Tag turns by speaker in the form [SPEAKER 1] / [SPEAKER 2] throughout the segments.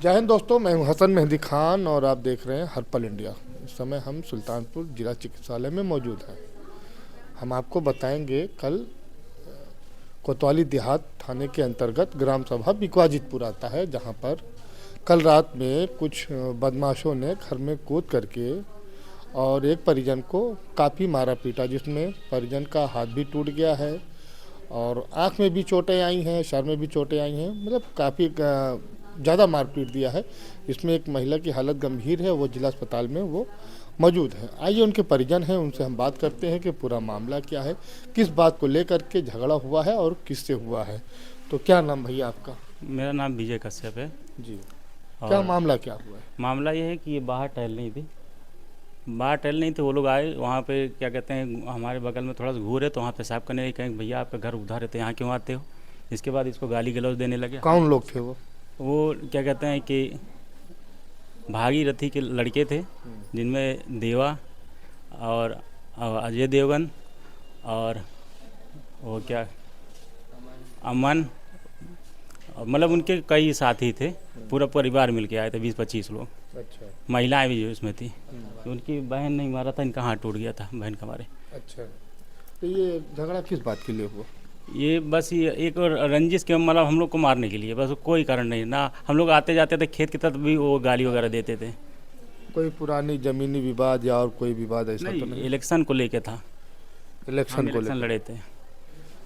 [SPEAKER 1] जय हिंद दोस्तों, मैं हूं हसन मेहंदी खान और आप देख रहे हैं हर पल इंडिया। इस समय हम सुल्तानपुर जिला चिकित्सालय में मौजूद हैं। हम आपको बताएंगे कल कोतवाली देहात थाने के अंतर्गत ग्राम सभा बिकवाजितपुर आता है, जहां पर कल रात में कुछ बदमाशों ने घर में कूद करके और एक परिजन को काफ़ी मारा पीटा, जिसमें परिजन का हाथ भी टूट गया है और आँख में भी चोटें आई हैं, सर में भी चोटें आई हैं। मतलब काफ़ी ज़्यादा मारपीट दिया है। इसमें एक महिला की हालत गंभीर है, वो जिला अस्पताल में वो मौजूद है। आइए उनके परिजन हैं, उनसे हम बात करते हैं कि पूरा मामला क्या है, किस बात को लेकर के झगड़ा हुआ है और किससे हुआ है। तो क्या नाम भैया आपका?
[SPEAKER 2] मेरा नाम विजय कश्यप है
[SPEAKER 1] जी। क्या मामला क्या हुआ है?
[SPEAKER 2] मामला ये है कि ये बाहर टहल नहीं थी। वो लोग आए वहाँ पे, क्या कहते हैं, हमारे बगल में थोड़ा सा घूर है तो वहाँ पेशाब करने लगे। कहें भैया आपका घर उधर है तो यहाँ क्यों आते हो। इसके बाद इसको गाली गलौज देने लगे।
[SPEAKER 1] कौन लोग थे वो?
[SPEAKER 2] वो क्या कहते हैं कि भागीरथी के लड़के थे, जिनमें देवा और अजय देवगन और वो क्या अमन, मतलब उनके कई साथी थे। पूरा परिवार मिल के आए थे, 20-25 लोग।
[SPEAKER 1] अच्छा।
[SPEAKER 2] महिलाएं भी उसमें थी। तो उनकी बहन नहीं मारा था, इनका हाथ टूट गया था बहन का मारे।
[SPEAKER 1] अच्छा, तो ये झगड़ा किस बात के लिए हुआ?
[SPEAKER 2] ये बस ये एक रंजिश के, मतलब हम लोग को मारने के लिए, बस कोई कारण नहीं ना। हम लोग आते जाते थे खेत की तरफ भी, वो गाली वगैरह देते थे।
[SPEAKER 1] कोई पुरानी जमीनी विवाद या और कोई विवाद ऐसा तो नहीं?
[SPEAKER 2] इलेक्शन को लेके था।
[SPEAKER 1] इलेक्शन को
[SPEAKER 2] इलेक्शन लड़े थे।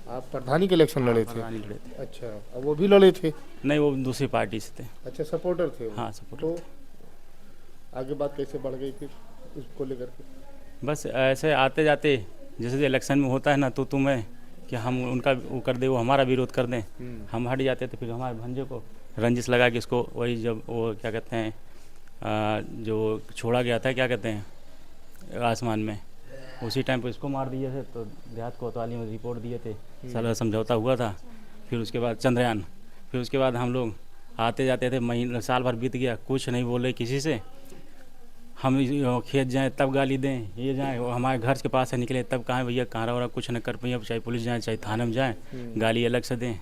[SPEAKER 1] आप प्रधानी के इलेक्शन लड़े थे?
[SPEAKER 2] प्रधानी लड़े थे।
[SPEAKER 1] अच्छा, अब वो भी लड़े थे?
[SPEAKER 2] नहीं, वो दूसरी पार्टी से थे।
[SPEAKER 1] अच्छा, सपोर्टर थे वो?
[SPEAKER 2] हाँ, सपोर्टर।
[SPEAKER 1] तो आगे बात कैसे बढ़ गई फिर उसको लेकर के?
[SPEAKER 2] बस ऐसे आते जाते, जैसे इलेक्शन में होता है ना, तो तुम्हें कि हम उनका वो कर दे, वो हमारा विरोध कर दें। हम हट जाते थे, फिर हमारे भंजे को रंजिश लगा के इसको, वही जब वो क्या कहते हैं, जो छोड़ा गया था, क्या कहते हैं, आसमान में, उसी टाइम पर इसको मार दिए थे। तो देहात कोतवाली में रिपोर्ट दिए थे, सारा समझौता हुआ था। फिर उसके बाद चंद्रयान, फिर उसके बाद हम लोग आते जाते थे, महीना साल भर बीत गया, कुछ नहीं बोले किसी से। हम खेत जाएं तब गाली दें, ये जाएं, वो हमारे घर के पास से निकले तब कहाँ भैया कहाँ रहा कुछ न कर पाइए, चाहे पुलिस जाए चाहे थाने में जाएं, गाली अलग से दें,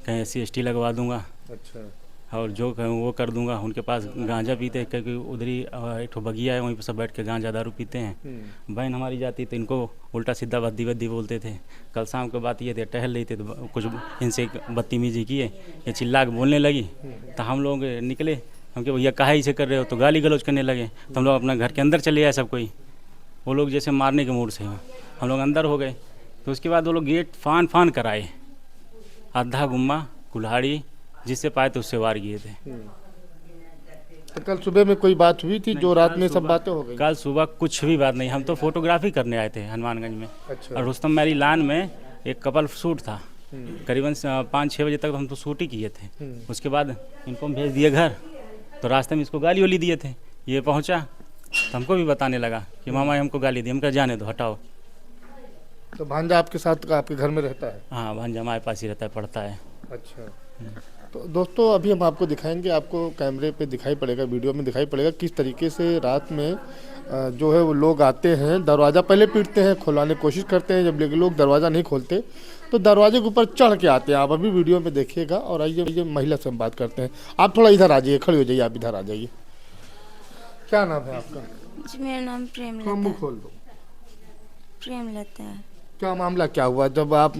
[SPEAKER 2] कहीं SC ST लगवा दूंगा।
[SPEAKER 1] अच्छा।
[SPEAKER 2] और जो कहूँ वो कर दूंगा। उनके पास गांजा पीते, क्योंकि उधर ही एक ठो बगिया है, वहीं पर सब बैठ के गांजा दारू पीते हैं। बहन हमारी जाती तो इनको उल्टा सीधा बद्दी बद्दी बोलते थे। कल शाम की बात ये थे, टहल रही थे तो कुछ इनसे बदतमीजी किए, ये चिल्ला के बोलने लगी। तो हम लोग निकले, हम कि भैया काहे इसे कर रहे हो, तो गाली गलौज करने लगे। तो हम लोग अपना घर के अंदर चले आए सब कोई। वो लोग जैसे मारने के मूड से हैं, हम लोग अंदर हो गए। तो उसके बाद वो लोग गेट फान कर आए, आधा गुम्मा कुल्हाड़ी जिससे पाए तो उससे वार किए थे।
[SPEAKER 1] तो कल सुबह में कोई बात हुई थी जो रात में सब बातें हो गई?
[SPEAKER 2] कल सुबह कुछ भी बात नहीं, हम तो फोटोग्राफी करने आए थे हनुमानगंज में।
[SPEAKER 1] अच्छा।
[SPEAKER 2] और रुस्तम मैरी लान में एक कपल शूट था, करीबन 5-6 बजे तक हम तो शूट ही किए थे। उसके बाद इनको हम भेज दिए घर। तो रास्ते में इसको गाली वाली दिए थे। ये पहुंचा तो हमको भी बताने लगा कि मामा हमको गाली दी। हम कहा जाने दो, हटाओ।
[SPEAKER 1] तो भांजा आपके साथ आपके घर में रहता है?
[SPEAKER 2] हाँ, भांजा हमारे पास ही रहता है, पढ़ता है।
[SPEAKER 1] अच्छा। तो दोस्तों अभी हम आपको दिखाएंगे, आपको कैमरे पे दिखाई पड़ेगा, वीडियो में दिखाई पड़ेगा किस तरीके से रात में जो है वो लोग आते हैं, दरवाज़ा पहले पीटते हैं, खुलवाने की कोशिश करते हैं। जब लोग दरवाज़ा नहीं खोलते तो दरवाजे के ऊपर चढ़ के आते हैं। आप अभी वीडियो में देखिएगा। और आइए महिला से हम बात करते हैं। आप थोड़ा इधर आ जाइए, खड़ी हो जाइए, आप इधर आ जाइए। क्या नाम है आपका?
[SPEAKER 3] जी, मेरा नाम प्रेमलता।
[SPEAKER 1] मुँह खोल दो।
[SPEAKER 3] प्रेमलता है।
[SPEAKER 1] क्या मामला क्या हुआ जब आप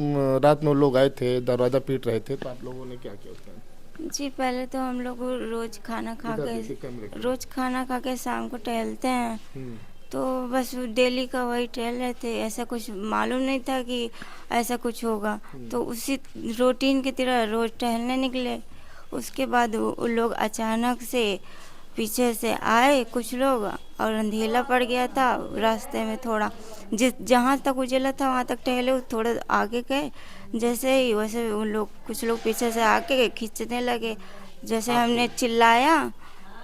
[SPEAKER 1] रात में लोग आए थे, दरवाज़ा पीट रहे थे, तो आप लोगों ने क्या किया उस टाइम?
[SPEAKER 3] जी, पहले तो हम लोग रोज़ खाना खा के शाम को टहलते हैं। तो बस डेली का वही टहल रहे थे। ऐसा कुछ मालूम नहीं था कि ऐसा कुछ होगा। तो उसी रूटीन की तरह रोज़ टहलने निकले। उसके बाद वो लोग अचानक से पीछे से आए कुछ लोग, और अंधेला पड़ गया था रास्ते में। थोड़ा जहाँ तक उजला था वहाँ तक टहले, थोड़ा आगे गए जैसे ही, वैसे उन लोग कुछ लोग पीछे से आके खींचने लगे। जैसे हमने चिल्लाया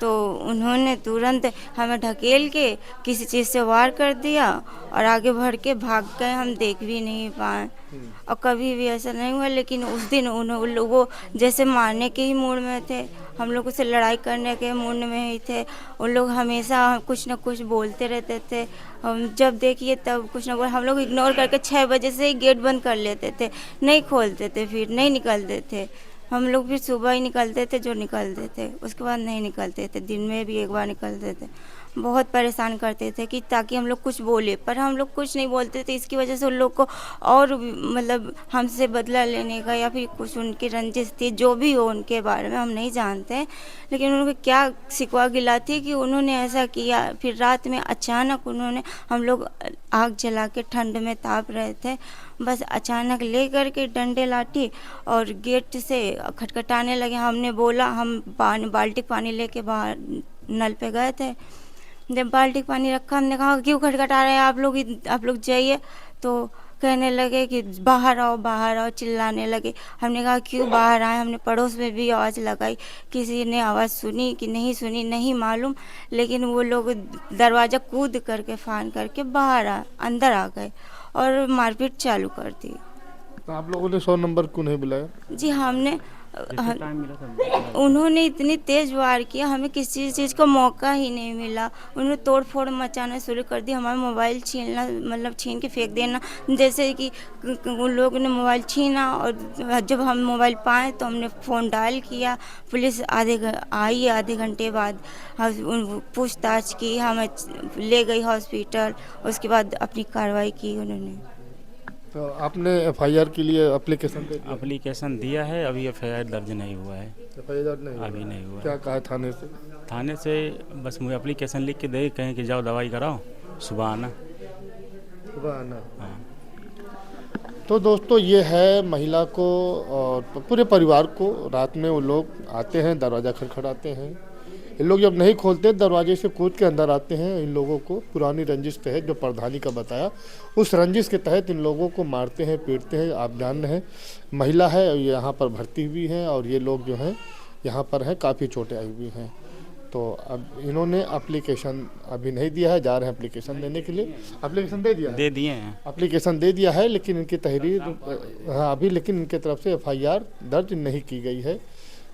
[SPEAKER 3] तो उन्होंने तुरंत हमें ढकेल के किसी चीज़ से वार कर दिया और आगे बढ़ के भाग गए। हम देख भी नहीं पाए। और कभी भी ऐसा नहीं हुआ, लेकिन उस दिन उन लोगों जैसे मारने के ही मूड में थे, हम लोगों से लड़ाई करने के मूड में ही थे। उन लोग हमेशा कुछ न कुछ बोलते रहते थे। हम जब देखिए तब कुछ न कुछ, हम लोग इग्नोर करके 6 बजे से ही गेट बंद कर लेते थे, नहीं खोलते थे, फिर नहीं निकलते थे। हम लोग भी सुबह ही निकलते थे, जो निकलते थे, उसके बाद नहीं निकलते थे। दिन में भी एक बार निकलते थे। बहुत परेशान करते थे कि ताकि हम लोग कुछ बोले, पर हम लोग कुछ नहीं बोलते थे। इसकी वजह से उन लोग को और मतलब हमसे बदला लेने का या फिर कुछ उनकी रंजिश थी, जो भी हो उनके बारे में हम नहीं जानते। लेकिन उनको क्या शिकवा गिला थी कि उन्होंने ऐसा किया। फिर रात में अचानक उन्होंने, हम लोग आग जला के ठंड में ताप रहे थे, बस अचानक ले करके डंडे लाठी और गेट से खटखटाने लगे। हमने बोला, हम बाल्टी पानी लेके बाहर नल पे गए थे। जब बाल्टी पानी रखा, हमने कहा क्यों खटखटा रहे हैं आप लोग जाइए। तो कहने लगे कि बाहर आओ, चिल्लाने लगे। हमने कहा क्यों बाहर आए। हमने पड़ोस में भी आवाज़ लगाई, किसी ने आवाज़ सुनी कि नहीं सुनी नहीं मालूम, लेकिन वो लोग दरवाज़ा कूद करके फान करके अंदर आ गए और मारपीट चालू कर दी।
[SPEAKER 1] तो आप लोगों ने 100 नंबर क्यों नहीं बुलाया?
[SPEAKER 3] जी हमने उन्होंने इतनी तेज वार किया, हमें किसी चीज़ का मौका ही नहीं मिला। उन्होंने तोड़ फोड़ मचाना शुरू कर दी। हमारा मोबाइल छीनना, मतलब छीन के फेंक देना। जैसे कि उन लोगों ने मोबाइल छीना और जब हम मोबाइल पाए तो हमने फ़ोन डायल किया। पुलिस आई आधे घंटे बाद, पूछताछ की, हमें ले गई हॉस्पिटल। उसके बाद अपनी कार्रवाई की उन्होंने।
[SPEAKER 1] तो आपने एफआईआर के लिए एप्लीकेशन दे दिया?
[SPEAKER 2] एप्लीकेशन दिया है, अभी एफआईआर दर्ज नहीं हुआ है।
[SPEAKER 1] एफआईआर नहीं हुआ?
[SPEAKER 2] अभी नहीं हुआ।
[SPEAKER 1] क्या कहा थाने से?
[SPEAKER 2] थाने से बस मुझे एप्लीकेशन लिख के दे, कहें कि जाओ दवाई कराओ, सुबह आना। हाँ।
[SPEAKER 1] तो दोस्तों ये है महिला को और पूरे परिवार को, रात में वो लोग आते हैं, दरवाज़ा खटखटाते हैं। इन लोग जब नहीं खोलते, दरवाजे से कूद के अंदर आते हैं। इन लोगों को पुरानी रंजिश तहत, जो प्रधानी का बताया, उस रंजिश के तहत इन लोगों को मारते हैं, पीटते हैं। आप जान रहे हैं, महिला है, यहाँ पर भर्ती हुई हैं और ये लोग जो हैं यहाँ पर हैं, काफ़ी चोटें आई हुई हैं। तो अब इन्होंने एप्लीकेशन अभी नहीं दिया है, जा रहे हैं एप्लीकेशन देने के लिए। एप्लीकेशन दे दिया?
[SPEAKER 2] दे दिए हैं।
[SPEAKER 1] एप्लीकेशन दे दिया है, लेकिन इनकी तहरीर, हाँ अभी, लेकिन इनके तरफ से एफआईआर दर्ज नहीं की गई है।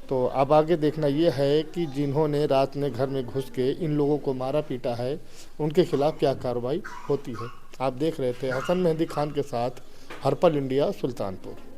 [SPEAKER 1] तो अब आगे देखना ये है कि जिन्होंने रात में घर में घुस के इन लोगों को मारा पीटा है, उनके खिलाफ क्या कार्रवाई होती है। आप देख रहे थे हसन मेहंदी खान के साथ हर्पल इंडिया, सुल्तानपुर।